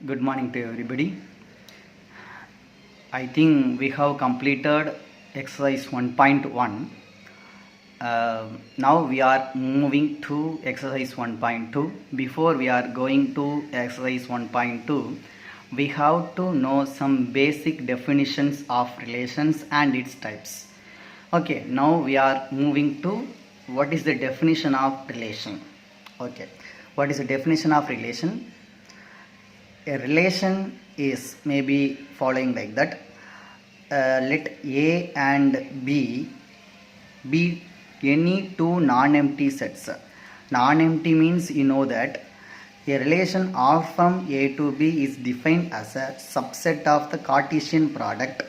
Good morning to everybody. I think we have completed exercise 1.1. Now we are moving to exercise 1.2. Before we are going to exercise 1.2, we have to know some basic definitions of relations and its types. Okay, now we are moving to what is the definition of relation. Okay, what is the definition of relation? A relation is maybe following like that. Let A and B be any two non-empty sets. Non-empty means you know that a relation R from A to B is defined as a subset of the Cartesian product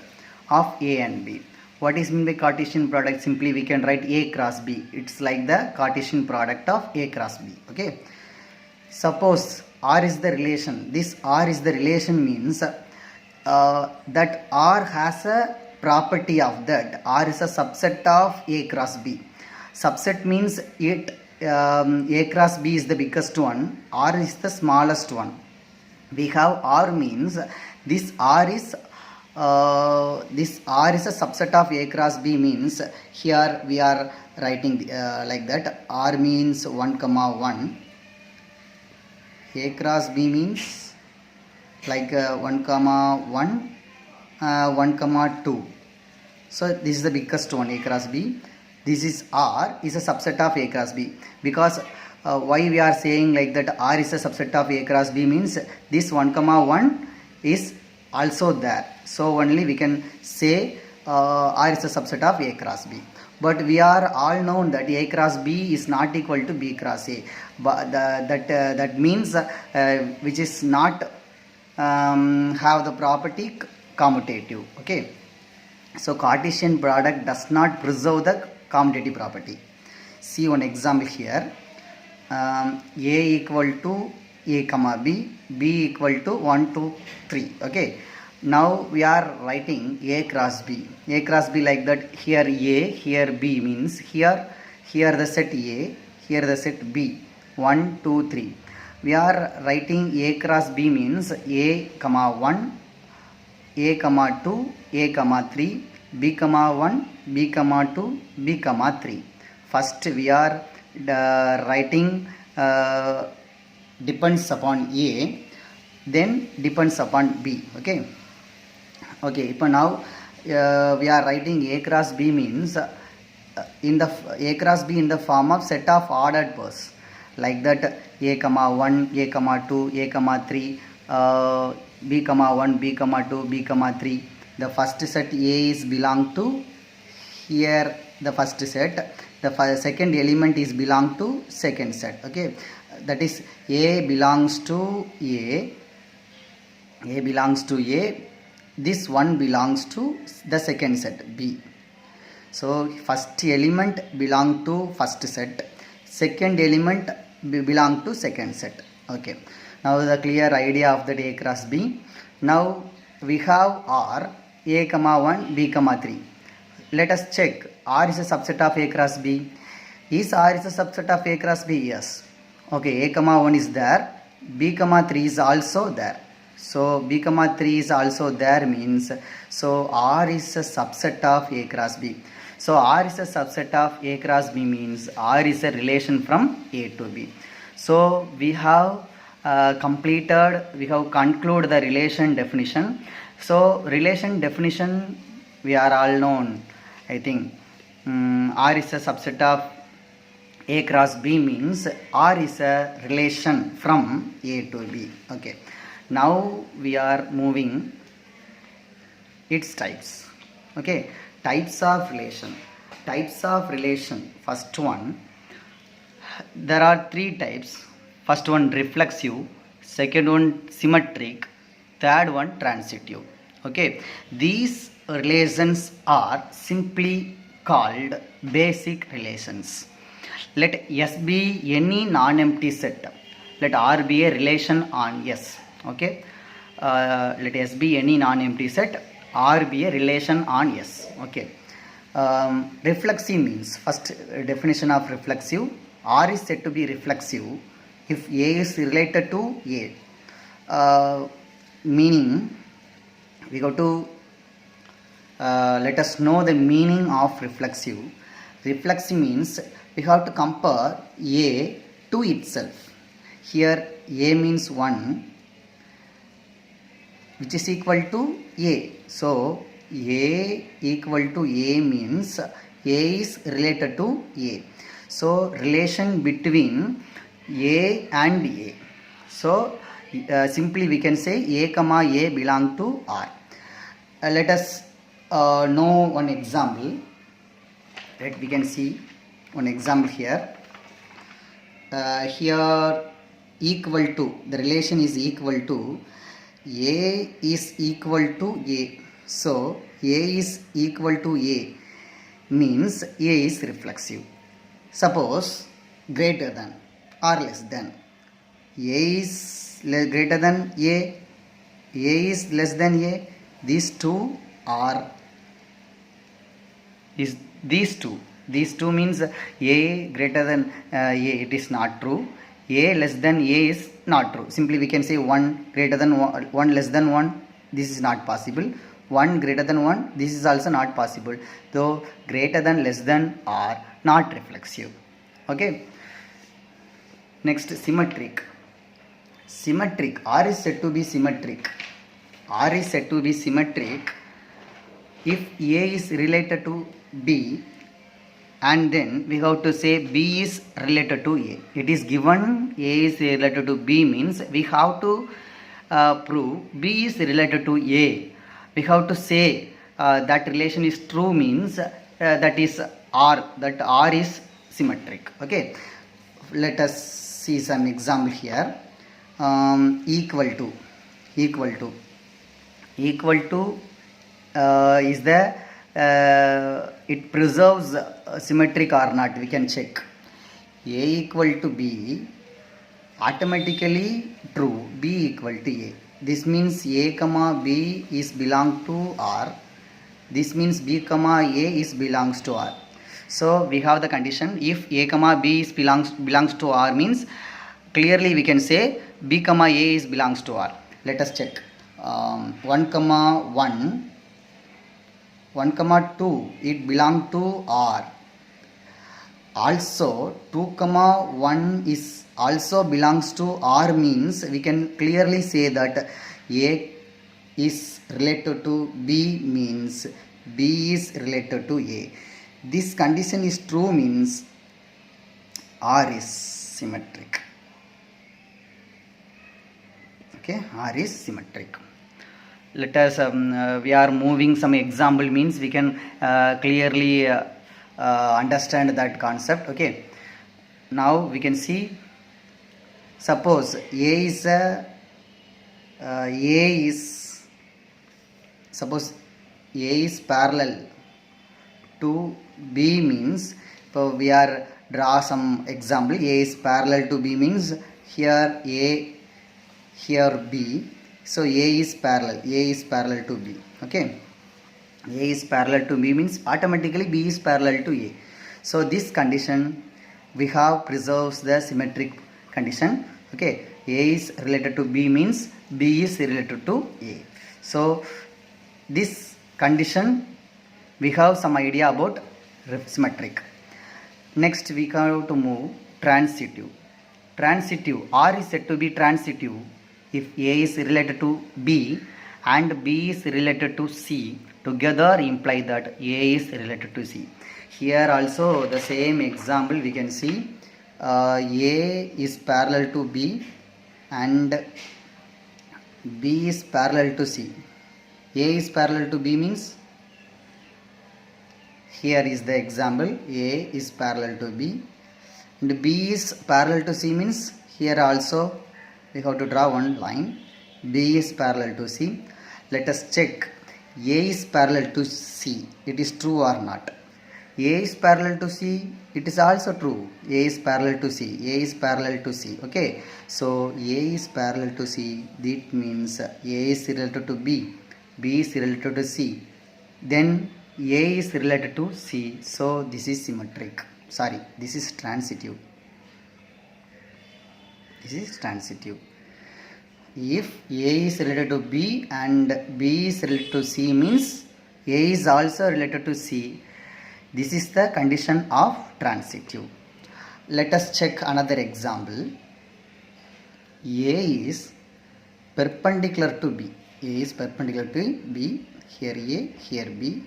of A and B. What is meant by Cartesian product? Simply we can write A cross B. It's like the Cartesian product of A cross B. Okay. Suppose R is the relation. This R is the relation means that R has a property of that. R is a subset of A cross B. Subset means A cross B is the biggest one. R is the smallest one. We have R means this R is a subset of A cross B means here we are writing like that. R means 1, 1. A cross B means like 1, 1, 1, 2. So this is the biggest one, A cross B. This is R is a subset of A cross B. Because why we are saying like that R is a subset of A cross B means this 1, 1 is also there. So only we can say R is a subset of A cross B. But we are all known that A cross B is not equal to B cross A. But that means which is not have the property commutative. Okay. So Cartesian product does not preserve the commutative property. See one example here. A equal to A comma B, B equal to 1, 2, 3. Okay. Now we are writing A cross B. A cross B like that. Here A, here B means here the set A, here the set B. 1, 2, 3. We are writing A cross B means A comma 1, A comma 2, A comma 3, B comma 1, B comma 2, B comma 3. First we are writing depends upon A, then depends upon B. Okay. Okay, now we are writing A cross B means in the A cross B in the form of set of ordered pairs like that A comma 1, A comma 2, A comma 3, B comma 1, B comma 2, B comma 3. The first set A is belong to here the first set. The second element is belong to second set. Okay, that is A belongs to A. A belongs to A. This one belongs to the second set B. So first element belong to first set, second element belong to second set. Okay, now the clear idea of the A cross B. Now we have R, A comma 1, B comma 3. Let us check R is a subset of A cross B. Is R is a subset of A cross B? Yes. Okay, A comma 1 is there, B comma 3 is also there. So B comma 3 is also there means so R is a subset of A cross B. So R is a subset of A cross B means R is a relation from A to B. So we have concluded the relation definition. So relation definition we are all known. I think R is a subset of A cross B means R is a relation from A to B. Okay. Now we are moving its types. Okay, types of relation. Types of relation. First one, there are three types. First one reflexive, second one symmetric, third one transitive. Okay, these relations are simply called basic relations. Let S be any non-empty set. Let R be a relation on S. Okay, let S be any non-empty set, R be a relation on S. Okay, reflexive means first definition of reflexive. R is said to be reflexive if A is related to A. meaning, we go to let us know the meaning of reflexive. Reflexive means we have to compare A to itself. Here A means 1, which is equal to A. So A equal to A means A is related to A. So relation between A and A. So simply we can say A comma A belong to R. Let us know one example. Right, we can see one example here. Here equal to, the relation is equal to, A is equal to A. So A is equal to A means A is reflexive. Suppose greater than or less than, A is greater than A is less than A, these two are these two means A greater than A, it is not true. A less than A is not true. Simply we can say 1 greater than 1 less than 1, this is not possible. 1 greater than 1, this is also not possible. Though greater than, less than are not reflexive. Okay. Next, symmetric. Symmetric. R is said to be symmetric. R is said to be symmetric if A is related to B, and then we have to say B is related to A. It is given A is related to B means we have to prove B is related to A. We have to say that relation is true means that is R, that R is symmetric. Okay, let us see some example here. Equal to is the it preserves symmetric or not, we can check. A equal to B, automatically true, B equal to A. This means A comma B is belong to R. This means B comma A is belongs to R. So we have the condition, if A comma B is belongs to R means clearly we can say B comma A is belongs to R. Let us check. 1 comma 1, 1 comma 2, it belong to R. Also 2 comma 1 is also belongs to R means we can clearly say that A is related to B means B is related to A. This condition is true means R is symmetric. Okay, R is symmetric. Let us we are moving some example means we can clearly understand that concept. Okay, now we can see, suppose A is parallel to B means, so we are draw some example. A is parallel to B means here A, here B. So A is parallel to B. Okay, A is parallel to B means automatically B is parallel to A. So this condition we have preserves the symmetric condition. Okay, A is related to B means B is related to A. So this condition we have some idea about symmetric. Next we have to move transitive. R is said to be transitive if A is related to B and B is related to C, together imply that A is related to C. Here also the same example we can see. A is parallel to B and B is parallel to C. A is parallel to B means, here is the example, A is parallel to B and B is parallel to C means here also we have to draw one line. B is parallel to C. Let us check. A is parallel to C. It is true or not? A is parallel to C. It is also true. A is parallel to C. A is parallel to C. Okay. So A is parallel to C. That means A is related to B. B is related to C. Then A is related to C. So this is symmetric. Sorry, this is transitive. If A is related to B and B is related to C means A is also related to C. This is the condition of transitive. Let us check another example. A is perpendicular to B. A is perpendicular to B. Here A, here B.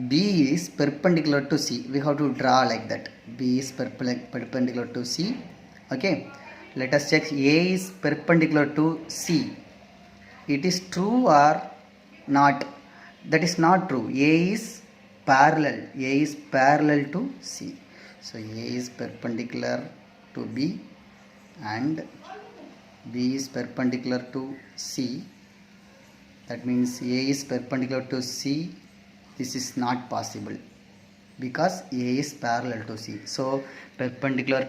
B is perpendicular to C. We have to draw like that. B is perpendicular to C. Okay. Let us check. A is perpendicular to C. It is true or not? That is not true. A is parallel. A is parallel to C. So A is perpendicular to B and B is perpendicular to C. That means A is perpendicular to C. This is not possible because A is parallel to C. So perpendicular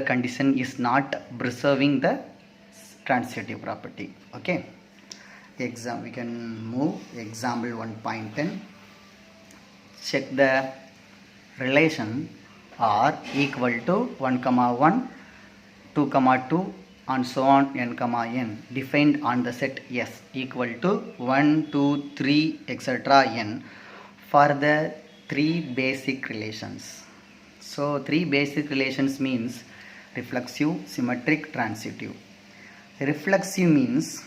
condition is not preserving the transitive property. Okay. We can move example 1.10. Check the relation R equal to 1, 1, 2, 2 and so on n, n defined on the set S equal to 1, 2, 3 etc. n for the three basic relations. So three basic relations means reflexive, symmetric, transitive. Reflexive means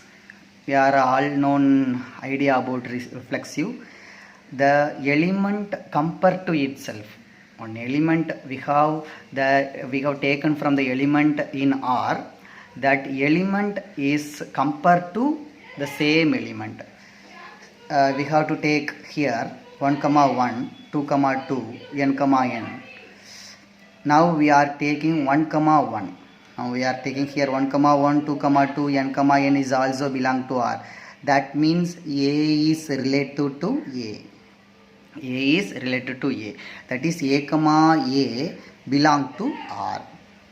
we are all known idea about reflexive. The element compared to itself. One element we have taken from the element in R. That element is compared to the same element. We have to take here 1, 1, 2, 2, n, n. Now we are taking 1, 1. Now we are taking here 1, 1, 2, 2, n, n is also belong to R. That means A is related to A. A is related to A. That is A belong to R.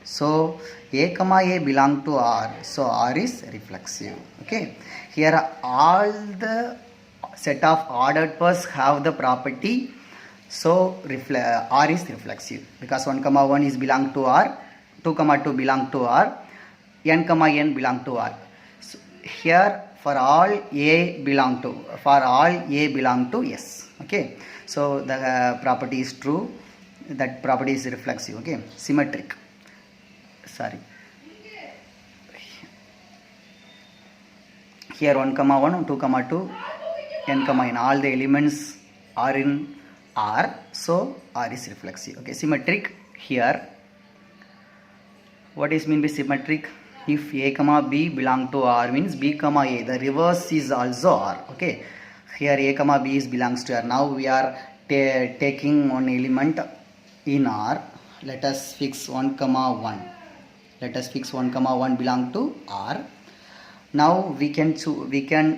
So A belong to R. So R is reflexive. Okay. Here all the set of ordered pairs have the property. So R is reflexive because 1, 1 is belong to R, 2, 2 belong to R, n, belong to R. So here for all A belong to S. Okay. So the property is true. That property is reflexive. Okay. Symmetric. Here 1, 1, 2, 2, n, n. All the elements are in R. So R is reflexive. Okay. Symmetric. Here what is mean by symmetric? If A, B belong to R means B, A. The reverse is also R. Okay. Here A, B is belongs to R. Now we are taking one element in R. Let us fix 1, 1. Let us fix 1, 1 belong to R. Now we can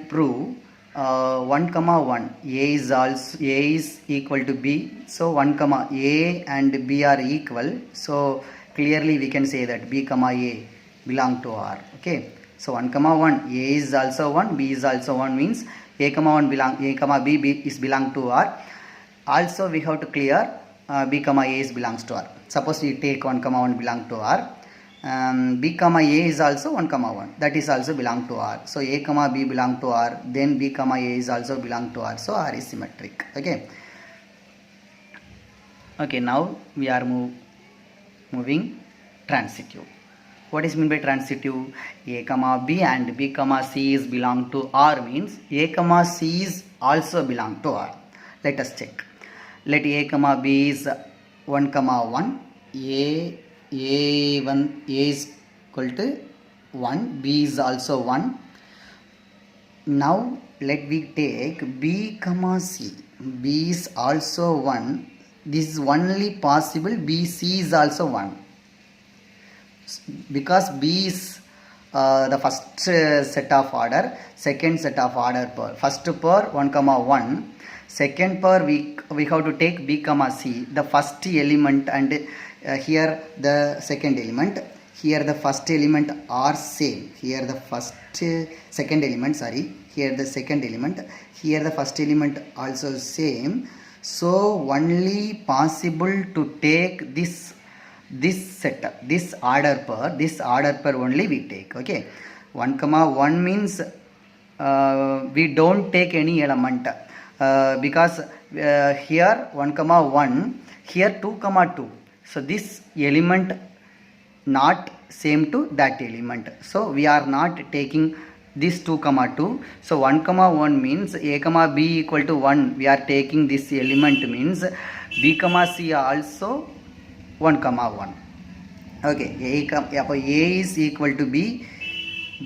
prove 1, 1. A is equal to B. So 1, A and B are equal. So clearly we can say that B, A belong to R. Okay. So 1, 1. A is also 1. B is also 1 means A, B is belong to R. Also we have to clear B, A is belongs to R. Suppose we take 1, 1 belong to R. B, A is also 1, 1. That is also belong to R. So A, B belong to R. Then B, A is also belong to R. So R is symmetric. Okay. Okay. Now we are moving transitive. What is mean by transitive? A, B and B, C is belong to R means A, C is also belong to R. Let us check. Let A, B is 1, 1. A1 is equal to 1. B is also 1. Now let we take B, C. B is also 1. This is only possible. B, C is also 1. Because B is the first set of order, second set of order pair. First pair 1, 1. Second pair we have to take B, C. The first element and here the second element. Here the first element are same. Here the second element. Here the second element. Here the first element also same. So only possible to take this this set, this order pair only we take. Okay, 1 comma 1 means we don't take any element because here 1 comma 1, here 2 comma 2. So this element not same to that element, so we are not taking this 2 comma 2. So 1 comma 1 means a comma b equal to 1, we are taking this element, means b comma c also 1 comma 1. Okay, a is equal to b,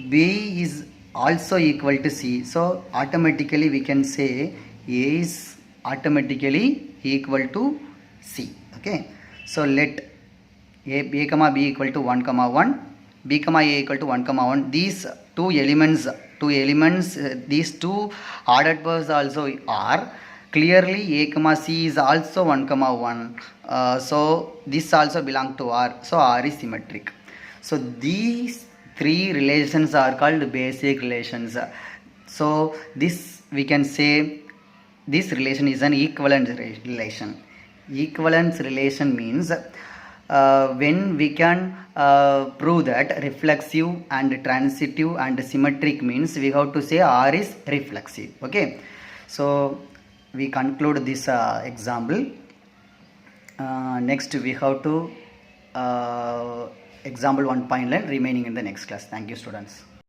b is also equal to c, so automatically we can say a is automatically equal to c. Okay, so let a comma b equal to 1 comma 1, b comma a equal to 1 comma 1. These two elements, these two ordered pairs also are. Clearly a comma c is also 1 comma 1, so this also belong to R, so R is symmetric. So these three relations are called basic relations. So this we can say this relation is an equivalence relation. Equivalence relation means when we can prove that reflexive and transitive and symmetric, means we have to say R is reflexive. Okay, so we conclude this example. Next we have to example 1.9 remaining in the next class. Thank you, students.